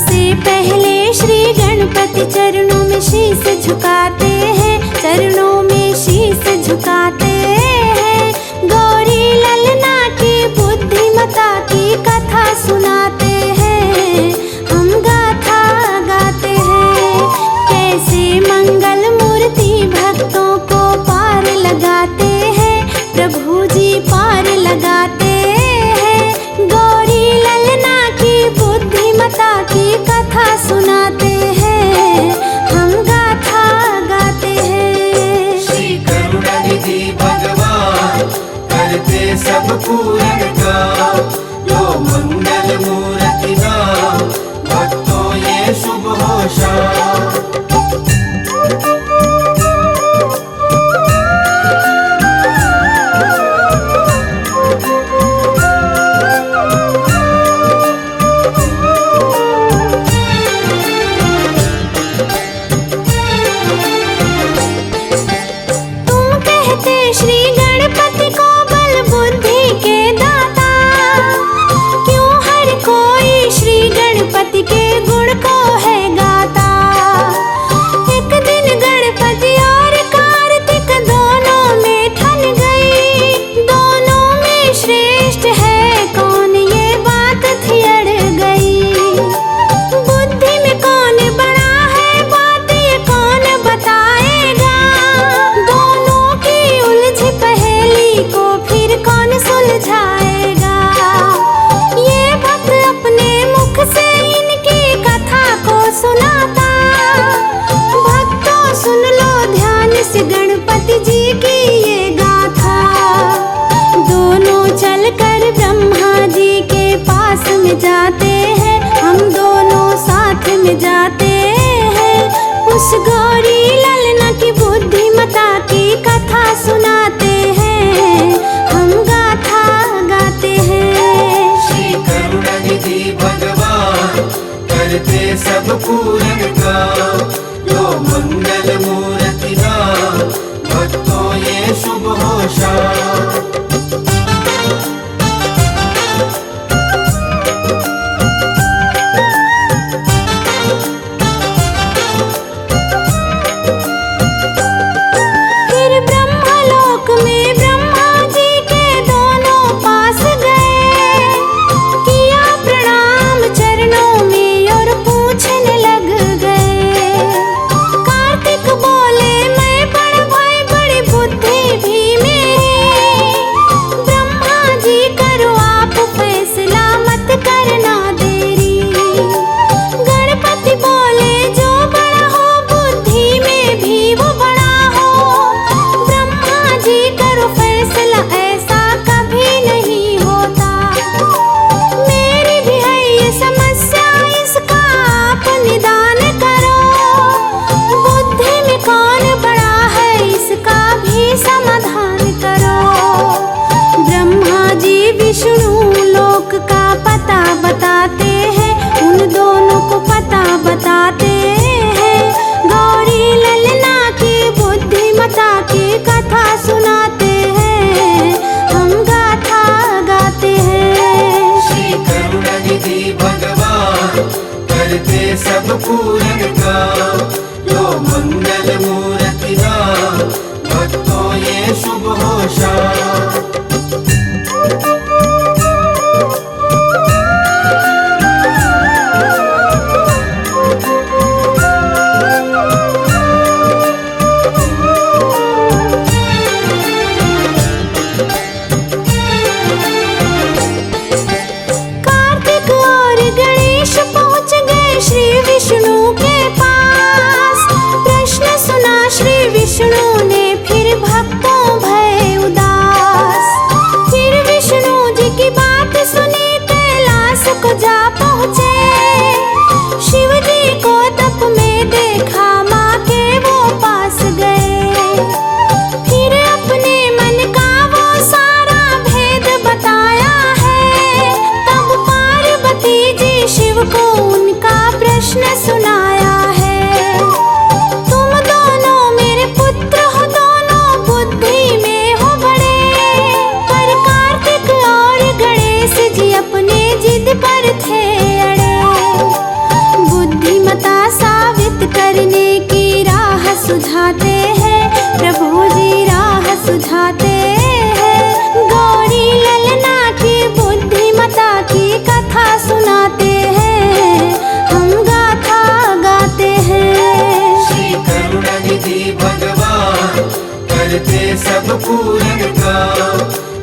से पहले श्री गणपति चरणों में शीश झुकाते हैं, चरणों में शीश झुकाते हैं। गौरी ललना की बुद्धिमता की कथा सुनाते हैं, हम गाथा गाते हैं। कैसे मंगल मूर्ति भक्तों को पार लगाते हैं, प्रभु जी पार लगाते हैं। गौरी ललना की बुद्धिमता की कथा सुनाते हैं, हम गाथा गाते हैं। श्री करुणानिधि भगवान करते सब पूरन काम, जो मंगल मूर्ति नाम भक्तों ये शुभ हो शाम। श्री गणपति को बल बुद्धि के दाता, क्यों हर कोई श्री गणपति के गुण को है गाता।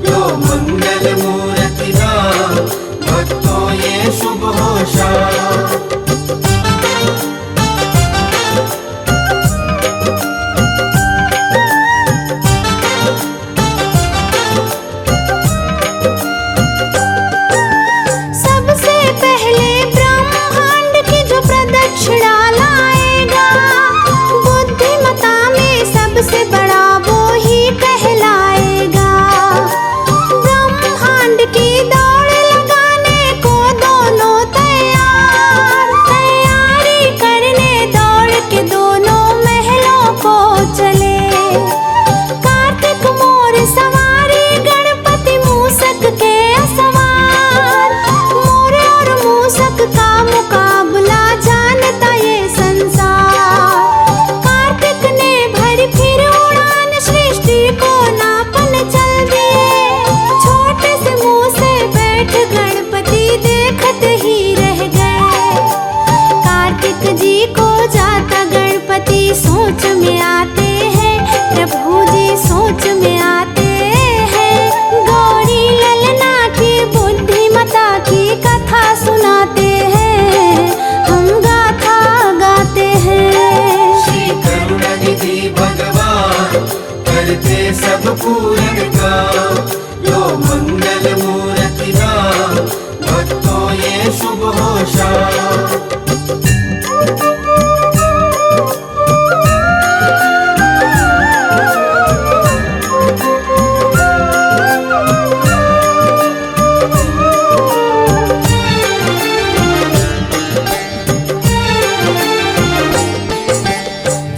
लो मंगल मूर्ति नाम, भक्तों ये शुभ हो शाम। सबसे पहले ब्रह्मांड की जो प्रदक्षिणा लाएगा, बुद्धिमता में सबसे बड़ा वो ही कहलाएगा। ब्रह्मांड की दौड़ लगाने को दोनों तैयार, तैयारी करने दौड़ के दोनों महलों को चले। कार्तिक मोर सवारी, गणपति मूषक के असवार, मोर और मूषक का मुकाबला जानता ये संसार। कार्तिक ने भरी फिर उड़ान, सृष्टि को नापन चल दिए। छोटे से मुंह से बैठ गणपति देखते ही रह गए। कार्तिक जी को जाता गणपति सोच में आते हैं, प्रभु जी सोच में आते हैं। गौरी ललना की बुद्धिमता की कथा सुनाते हैं, हम गाथा गाते हैं। श्री करुणानिधि भगवान करते सब पूरन काम, लो मंगल मूर्ति नाम, भक्तों ये शुभ हो शाम।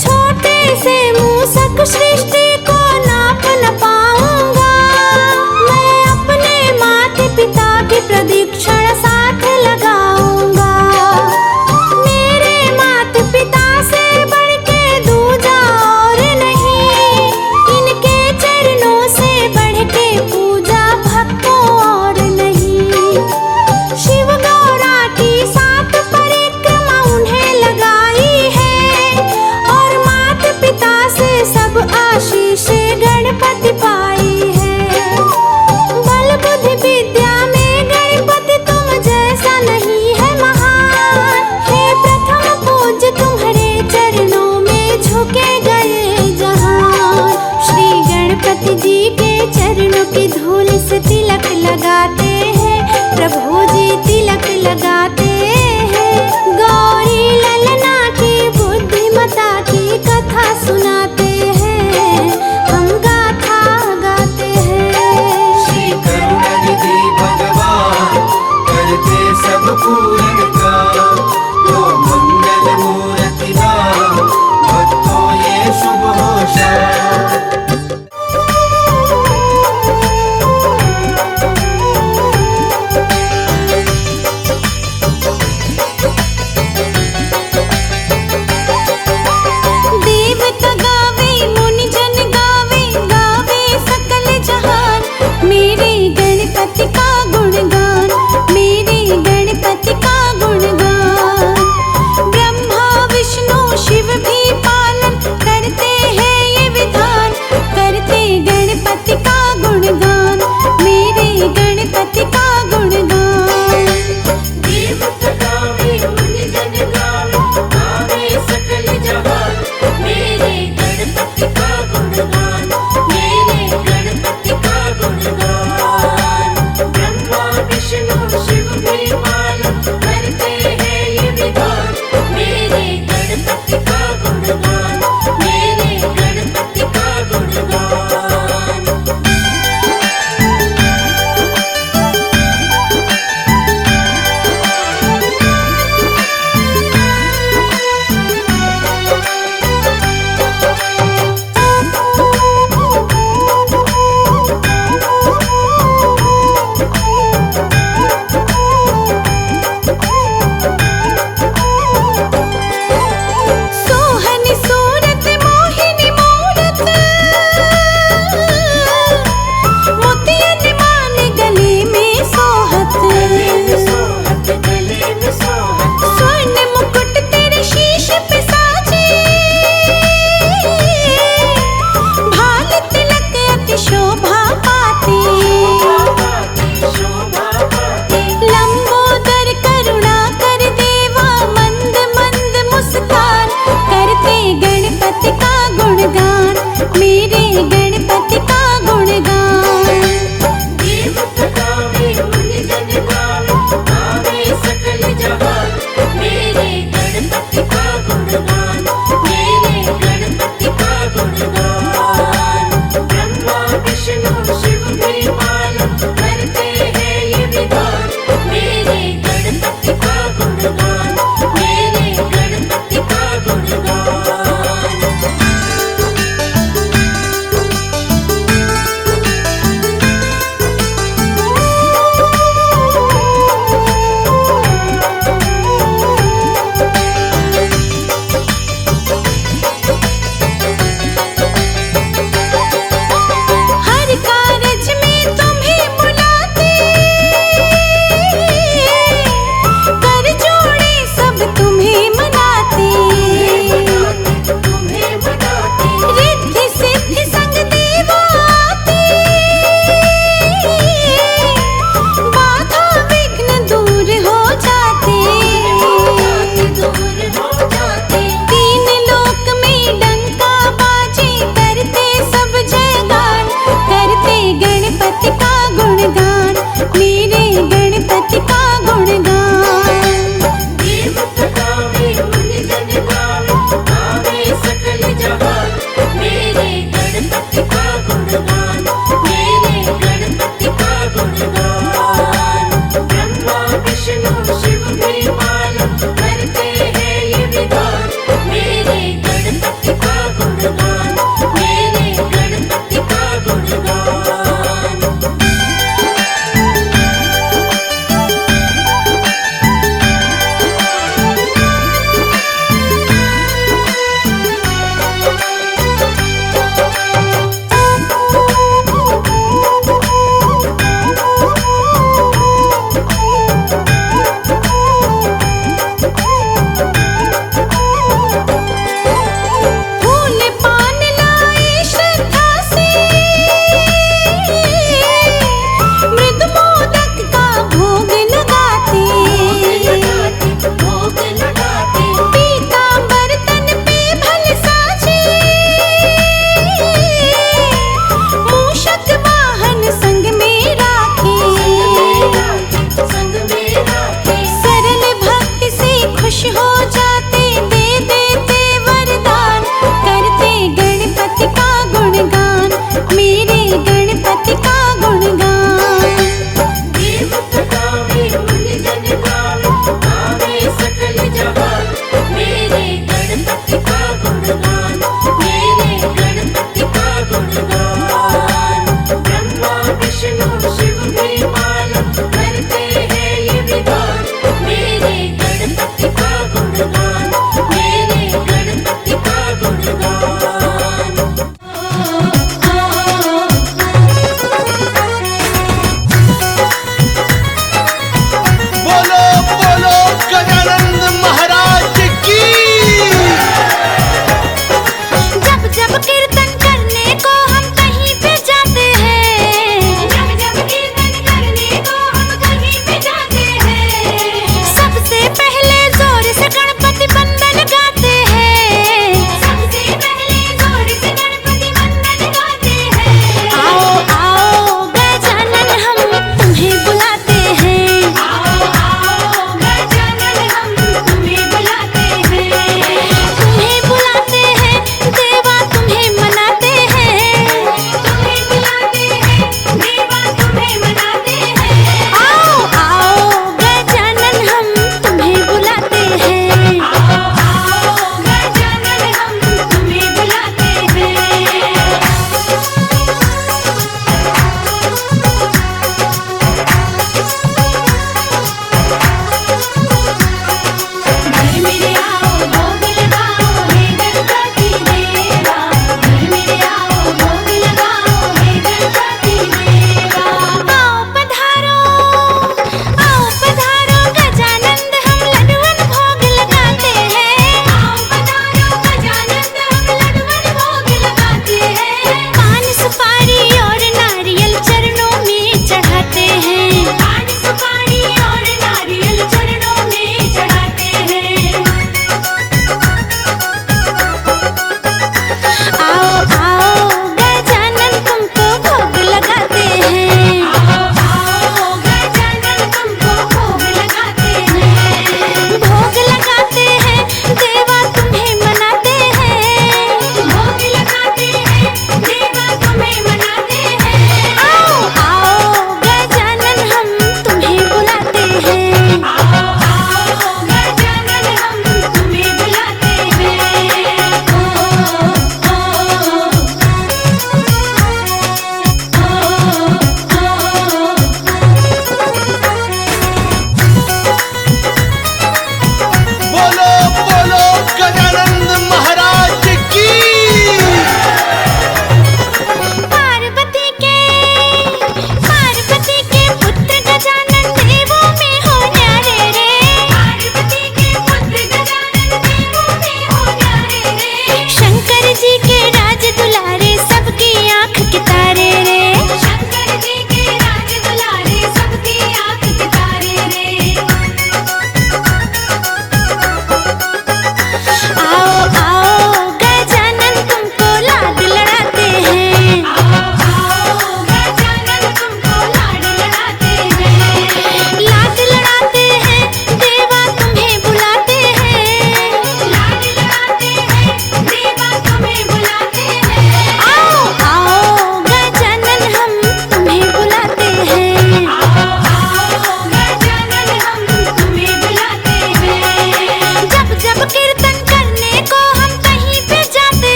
छोटे से मूषक सृष्टि को नाप न पाऊंगा, मैं अपने माता पिता की प्रदक्षिण साथ लगाऊंगा। मेरे माता पिता से बढ़ के दूजा और नहीं, इनके चरणों से बढ़ के पूजा भक्तों और नहीं। शिव गौरा की 7 परिक्रमा उन्हें लगाई है, और माता पिता से सब आशीष गणपति पाई है। बल बुद्धि विद्या में गणपति तुम जैसा नहीं है महान। हे प्रथम पूज्य तुम्हारे चरणों में झुके गए जहान। श्री गणपति जी के चरणों की धूल से तिलक लगाते हैं, प्रभु जी तिलक लगाते हैं। गौरी ललना की बुद्धिमता की कथा सुनाते हैं, हम गाथा गाते हैं। श्री करुणानिधि भगवान करते सब पूरन काम, लो मंगल मूर्ति नाम, भक्तों ये शुभ हो शाम। देवता गावे, मुनि जन गावे, गावे सकल जहान। मेरे गणपति का गुणगान, मेरे गणपति का गुणगान। ब्रह्मा विष्णु शिव भी पालन करते हैं ये विधान, करते गणपति का गुणगान, मेरे गणपति का गुणगान। देवता गावे, मुनि जन गावे, गावे सकल जहान। मेरे गणपति का गुणगान, मेरे गणपति का गुणगान। ब्रह्मा विष्णु शिव भी पालन करते हैं ये विधान, मेरे गणपति का गुणगान, मेरे गणपति का गुणगान। सोहनी सूरत मोहिनी मूरत, मोतियन मान गले में सोहत।